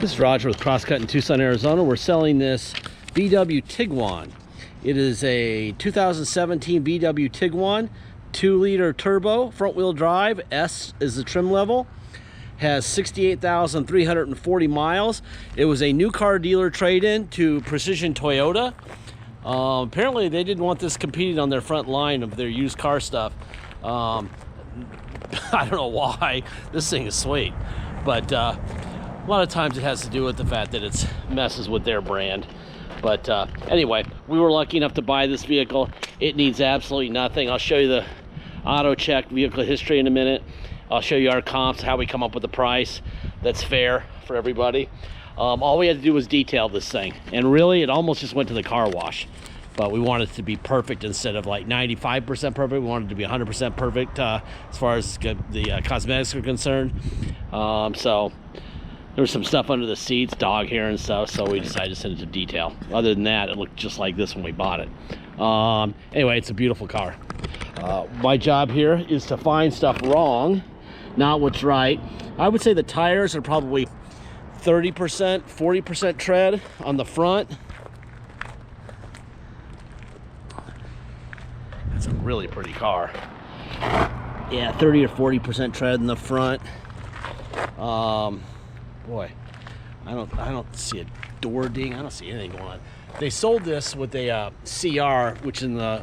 This is Roger with Crosscut in Tucson, Arizona. We're selling this VW Tiguan. It is a 2017 VW Tiguan, 2-liter turbo, front-wheel drive. S is the trim level. Has 68,340 miles. It was a new car dealer trade-in to Precision Toyota. Apparently, they didn't want this competing on their front line of their used car stuff. I don't know why. This thing is sweet, but a lot of times it has to do with the fact that it messes with their brand. But anyway, we were lucky enough to buy this vehicle. It needs absolutely nothing. I'll show you the auto check vehicle history in a minute. I'll show you our comps, how we come up with the price that's fair for everybody. All we had to do was detail this thing, and really it almost just went to the car wash, but we wanted it to be perfect. Instead of like 95% perfect, we wanted it to be 100% perfect as far as the cosmetics are concerned. So there was some stuff under the seats, dog hair and stuff, so we decided to send it to detail. Other than that, it looked just like this when we bought it. Anyway, it's a beautiful car. My job here is to find stuff wrong, not what's right. I would say the tires are probably 30%, 40% tread on the front. It's a really pretty car. Yeah, 30 or 40% tread in the front. Boy, I don't see a door ding. I don't see anything going on. They sold this with a CR, which in the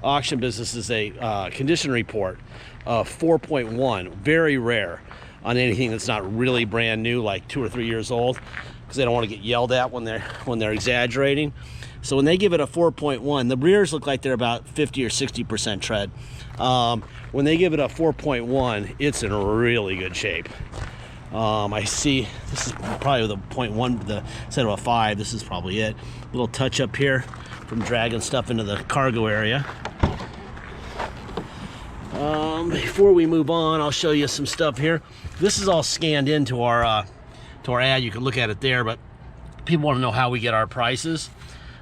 auction business is a condition report of 4.1. Very rare on anything that's not really brand new, like 2 or 3 years old, because they don't want to get yelled at when they're exaggerating. So when they give it a 4.1, the rears look like they're about 50 or 60% tread. When they give it a 4.1, it's in really good shape. I see this is probably the 0.1 instead of a 5. This is probably it. Little touch up here from dragging stuff into the cargo area. Before we move on, I'll show you some stuff here. This is all scanned into our ad. You can look at it there, but people want to know how we get our prices.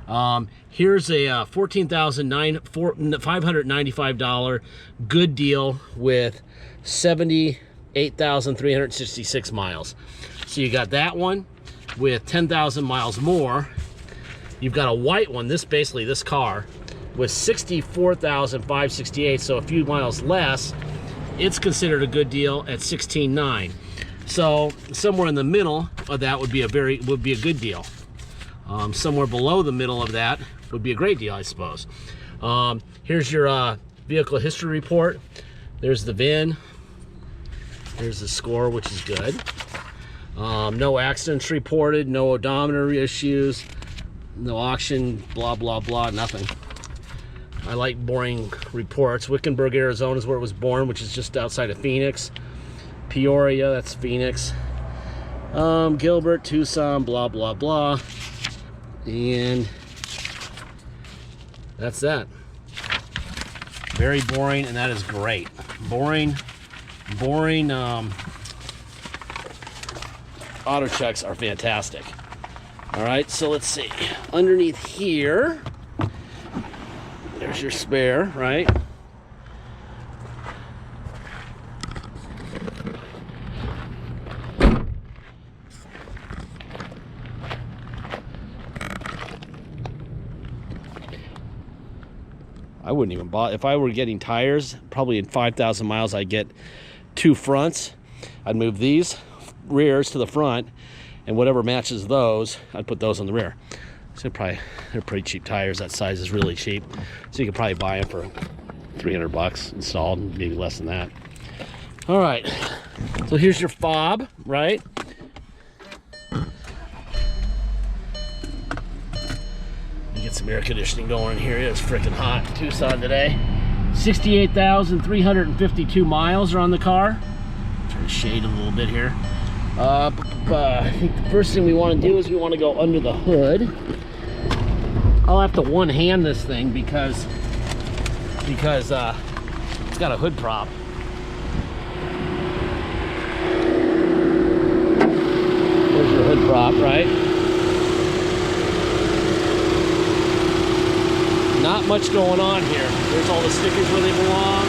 Here's a $14,595 good deal with 78,366 miles. So you got that one with 10,000 miles more. You've got a white one, this car, with 64,568, so a few miles less. It's considered a good deal at 16,900. So somewhere in the middle of that would be a good deal. Somewhere below the middle of that would be a great deal, I suppose. Here's your vehicle history report. There's the VIN. There's the score, which is good. No accidents reported, no odometer issues, no auction, blah, blah, blah, nothing. I like boring reports. Wickenburg, Arizona is where it was born, which is just outside of Phoenix. Peoria, that's Phoenix. Gilbert, Tucson, blah, blah, blah. And that's that. Very boring, and that is great. Boring auto checks are fantastic. All right, so let's see. Underneath here, there's your spare, right? I wouldn't even bother. If I were getting tires, probably in 5,000 miles, I'd get 2 fronts. I'd move these rears to the front, and whatever matches those, I'd put those on the rear. So they're pretty cheap tires. That size is really cheap. So you could probably buy them for $300 installed, maybe less than that. All right, so here's your fob, right? Get some air conditioning going in here. It's freaking hot in Tucson today. 68,352 miles are on the car. Try to shade a little bit here. I think the first thing we want to do is we want to go under the hood. I'll have to one-hand this thing because it's got a hood prop. There's your hood prop, right? Not much going on here. There's all the stickers where they belong.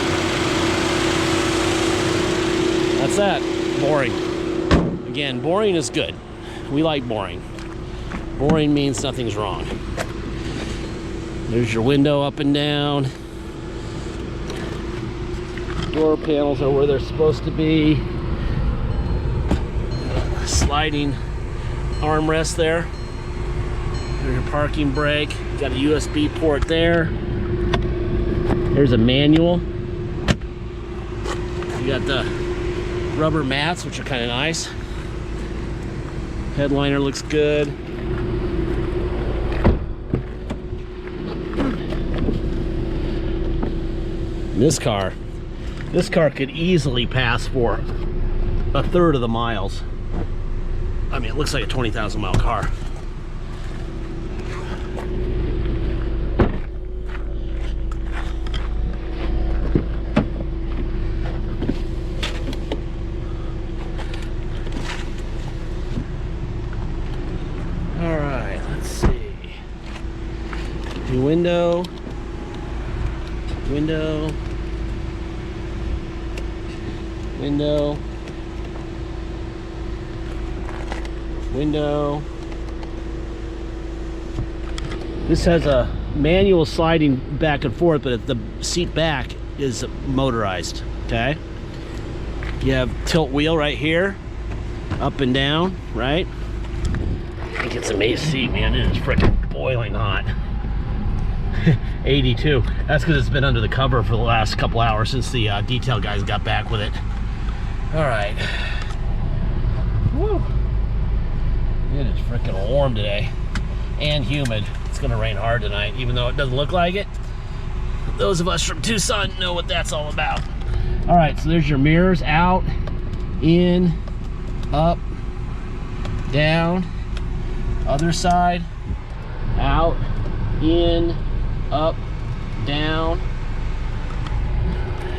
That's that. Boring. Again, boring is good. We like boring. Boring means nothing's wrong. There's your window up and down. Door panels are where they're supposed to be. Sliding armrest there. There's your parking brake. Got a USB port there. There's a manual. You got the rubber mats, which are kind of nice. Headliner looks good. This car could easily pass for a third of the miles. I mean, it looks like a 20,000 mile car. All right, let's see. The window. Window. This has a manual sliding back and forth, but the seat back is motorized, okay? You have tilt wheel right here, up and down, right? I think it's an amazing seat, man. It is freaking boiling hot. 82. That's because it's been under the cover for the last couple hours since the detail guys got back with it. All right. Woo. It is freaking warm today and humid. It's gonna rain hard tonight, even though it doesn't look like it. Those of us from Tucson know what that's all about. All right, so there's your mirrors: out, in, up, down. Other side, out, in, up, down.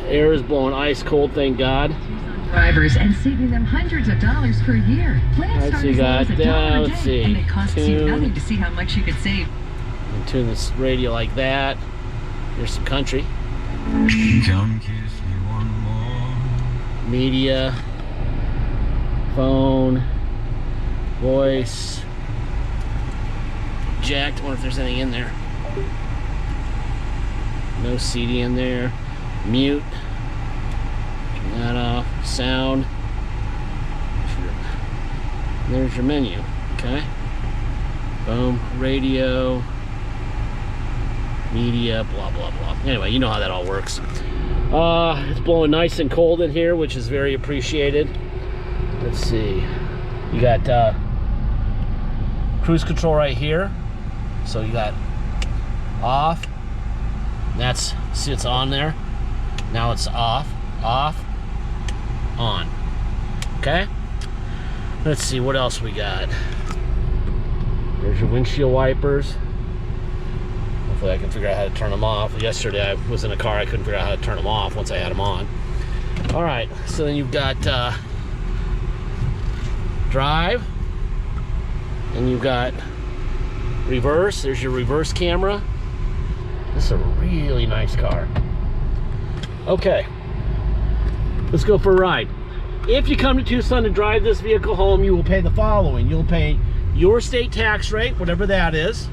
Air is blowing ice cold, thank God. Drivers and saving them hundreds of dollars per year. Plans start as low as $1 a day, and it costs you nothing to see how much you could save. And tune this radio like that. Here's some country. Come kiss me one more. Media, phone, voice, jacked. I wonder if there's anything in there. No CD in there. Mute. Turn that off. Sound. There's your menu. Okay. Boom. Radio. Media. Blah blah blah. Anyway, you know how that all works. It's blowing nice and cold in here, which is very appreciated. Let's see. You got cruise control right here. So you got off. That's, see, it's on there. Now it's off, on. Okay? Let's see what else we got. There's your windshield wipers. Hopefully I can figure out how to turn them off. Yesterday I was in a car, I couldn't figure out how to turn them off once I had them on. All right, so then you've got drive, and you've got reverse. There's your reverse camera. This is a really nice car. Okay, let's go for a ride. If you come to Tucson to drive this vehicle home, you will pay the following. You'll pay your state tax rate, whatever that is.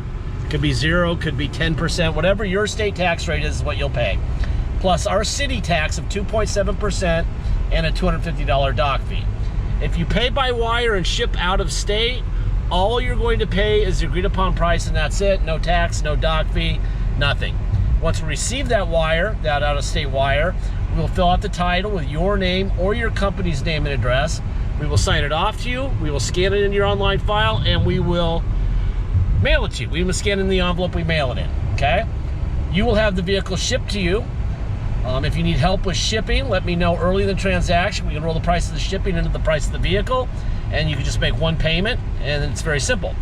Could be 0, could be 10%, whatever your state tax rate is what you'll pay. Plus our city tax of 2.7% and a $250 dock fee. If you pay by wire and ship out of state, all you're going to pay is the agreed upon price, and that's it. No tax, no dock fee, nothing. Once we receive that wire, that out-of-state wire, we'll fill out the title with your name or your company's name and address. We will sign it off to you. We will scan it into your online file, and we will mail it to you. We will scan in the envelope, we mail it in, okay? You will have the vehicle shipped to you. If you need help with shipping, let me know early in the transaction. We can roll the price of the shipping into the price of the vehicle, and you can just make one payment, and it's very simple.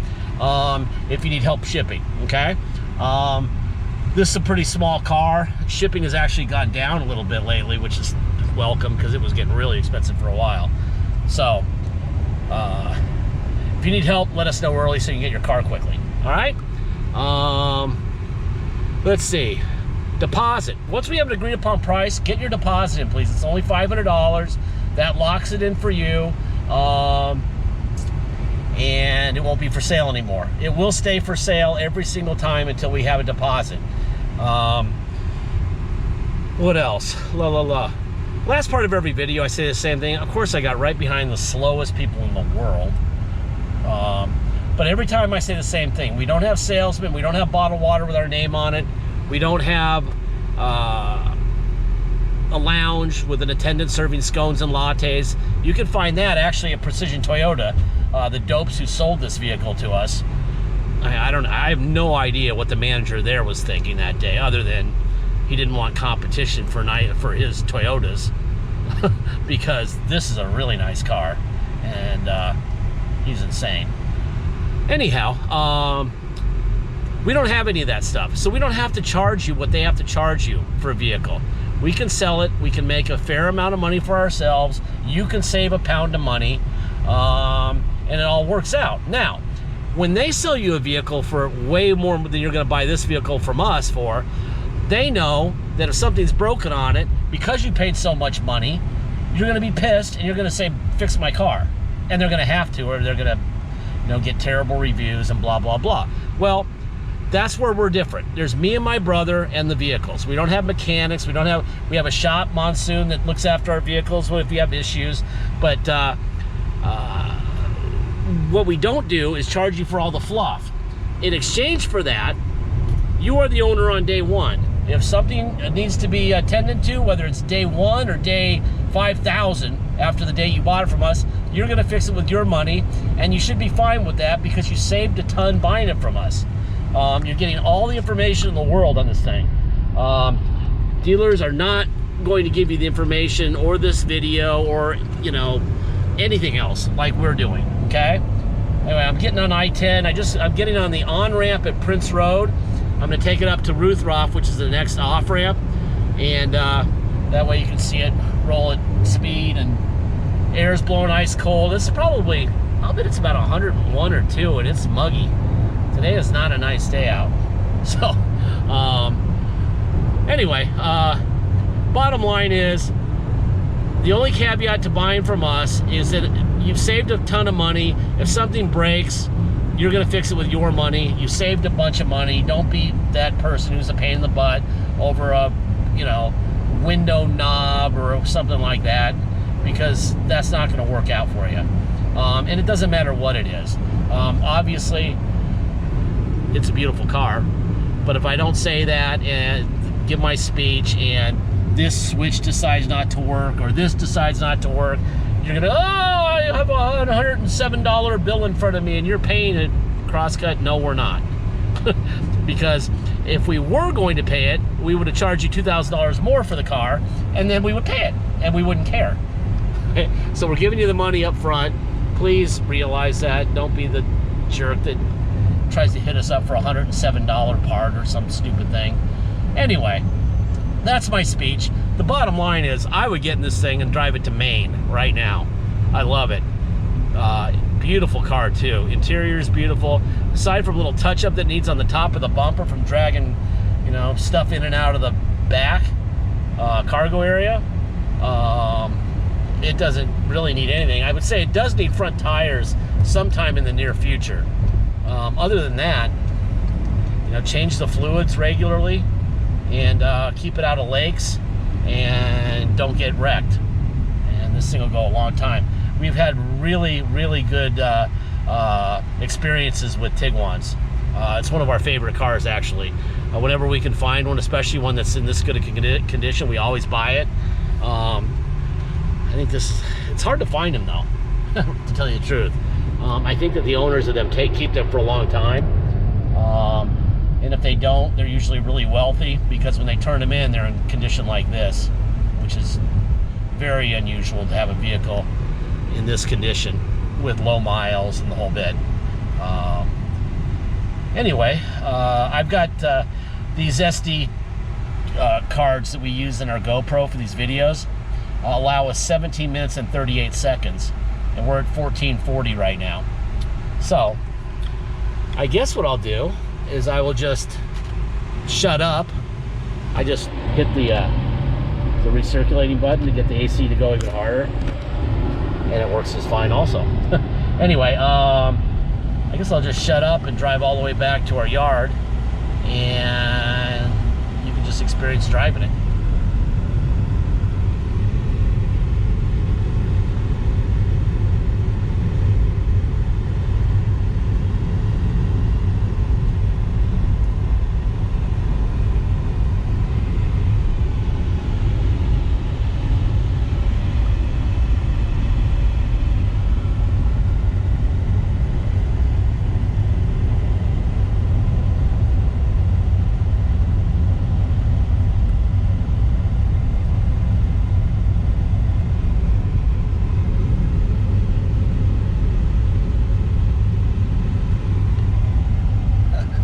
If you need help shipping, okay? This is a pretty small car. Shipping has actually gone down a little bit lately, which is welcome because it was getting really expensive for a while. So, if you need help, let us know early so you can get your car quickly. All right? Let's see. Deposit. Once we have an agreed upon price, get your deposit in, please. It's only $500. That locks it in for you. And and it won't be for sale anymore. It will stay for sale every single time until we have a deposit. What else? Last part of every video, I say the same thing. Of course, I got right behind the slowest people in the world. But every time I say the same thing. We don't have salesmen. We don't have bottled water with our name on it. We don't have a lounge with an attendant serving scones and lattes. You can find that actually at Precision Toyota. The dopes who sold this vehicle to us. I have no idea what the manager there was thinking that day, other than he didn't want competition for his Toyotas. Because this is a really nice car, and he's insane. Anyhow, we don't have any of that stuff, so we don't have to charge you what they have to charge you for a vehicle. We can sell it, we can make a fair amount of money for ourselves, you can save a pound of money, and it all works out. Now, when they sell you a vehicle for way more than you're going to buy this vehicle from us for, they know that if something's broken on it, because you paid so much money, you're going to be pissed and you're going to say, fix my car. And they're going to have to, or they're going to, get terrible reviews and blah, blah, blah. Well, that's where we're different. There's me and my brother and the vehicles. We don't have mechanics. We have a shop, Monsoon, that looks after our vehicles if we have issues. But what we don't do is charge you for all the fluff. In exchange for that, you are the owner on day one. If something needs to be attended to, whether it's day one or day 5,000 after the day you bought it from us, you're going to fix it with your money, and you should be fine with that because you saved a ton buying it from us. You're getting all the information in the world on this thing. Dealers are not going to give you the information or this video or anything else like we're doing. Okay. Anyway, I'm getting on I-10. I'm getting on the on-ramp at Prince Road. I'm going to take it up to Ruthroff, which is the next off-ramp, and that way you can see it roll at speed, and air's blowing ice cold. This is probably, I'll bet it's about 101 or 2, and it's muggy. Today is not a nice day out. So, anyway, bottom line is, the only caveat to buying from us is that you've saved a ton of money. If something breaks, you're going to fix it with your money. You saved a bunch of money. Don't be that person who's a pain in the butt over a, window knob or something like that, because that's not going to work out for you. And it doesn't matter what it is. Obviously, it's a beautiful car, but if I don't say that and give my speech and this switch decides not to work or this decides not to work, you're gonna, I have a $107 bill in front of me and you're paying it. Crosscut, no, we're not. Because if we were going to pay it, we would have charged you $2,000 more for the car, and then we would pay it, and we wouldn't care. So we're giving you the money up front. Please realize that. Don't be the jerk that tries to hit us up for a $107 part or some stupid thing. Anyway, that's my speech. The bottom line is, I would get in this thing and drive it to Maine right now. I love it. Beautiful car too. Interior is beautiful. Aside from a little touch-up that needs on the top of the bumper from dragging, stuff in and out of the back cargo area, it doesn't really need anything. I would say it does need front tires sometime in the near future. Other than that, change the fluids regularly and keep it out of lakes and don't get wrecked. And this thing will go a long time. We've had really, really good experiences with Tiguans. It's one of our favorite cars, actually. Whenever we can find one, especially one that's in this good a condition, we always buy it. I think it's hard to find them, though, to tell you the truth. I think that the owners of them keep them for a long time. And if they don't, they're usually really wealthy, because when they turn them in, they're in condition like this, which is very unusual to have a vehicle in this condition with low miles and the whole bit. Anyway, I've got these SD cards that we use in our GoPro for these videos. Allow us 17 minutes and 38 seconds, and we're at 1440 right now. So I guess what I'll do is I will just shut up. I just hit the recirculating button to get the AC to go even harder, and it works just fine also. Anyway, I guess I'll just shut up and drive all the way back to our yard, and you can just experience driving it.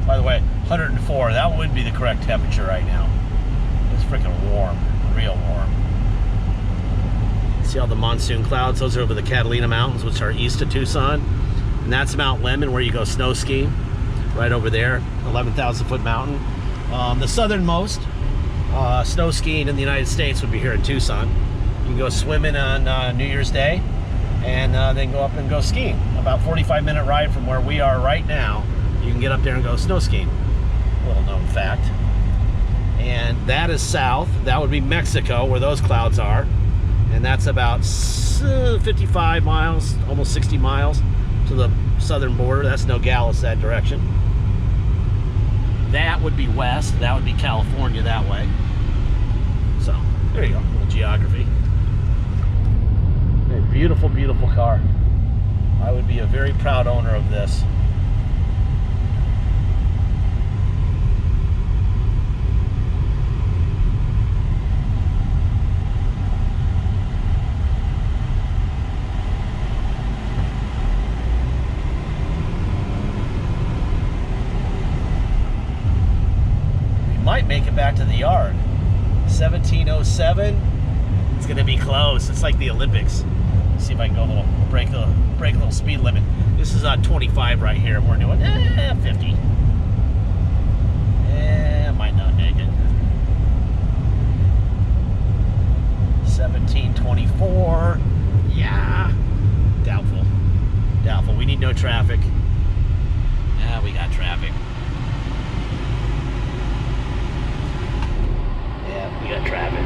By the way, 104, that would be the correct temperature right now. It's freaking warm, real warm. See all the monsoon clouds? Those are over the Catalina Mountains, which are east of Tucson. And that's Mount Lemmon, where you go snow skiing, right over there, 11,000 foot mountain. The southernmost snow skiing in the United States would be here in Tucson. You can go swimming on New Year's Day, and then go up and go skiing. About 45-minute ride from where we are right now. You can get up there and go snow skiing. Little known fact. And that is south. That would be Mexico, where those clouds are. And that's about 55 miles, almost 60 miles to the southern border. That's Nogales, that direction. That would be west. That would be California that way. So, there you go. A little geography. A beautiful, beautiful car. I would be a very proud owner of this. Might make it back to the yard. 1707. It's gonna be close. It's like the Olympics. Let's see if I can go a little break a little speed limit. This is on 25 right here. We're doing 50. Might not make it. 1724. Yeah. Doubtful. Doubtful. We need no traffic. Yeah, we got traffic. We got traffic.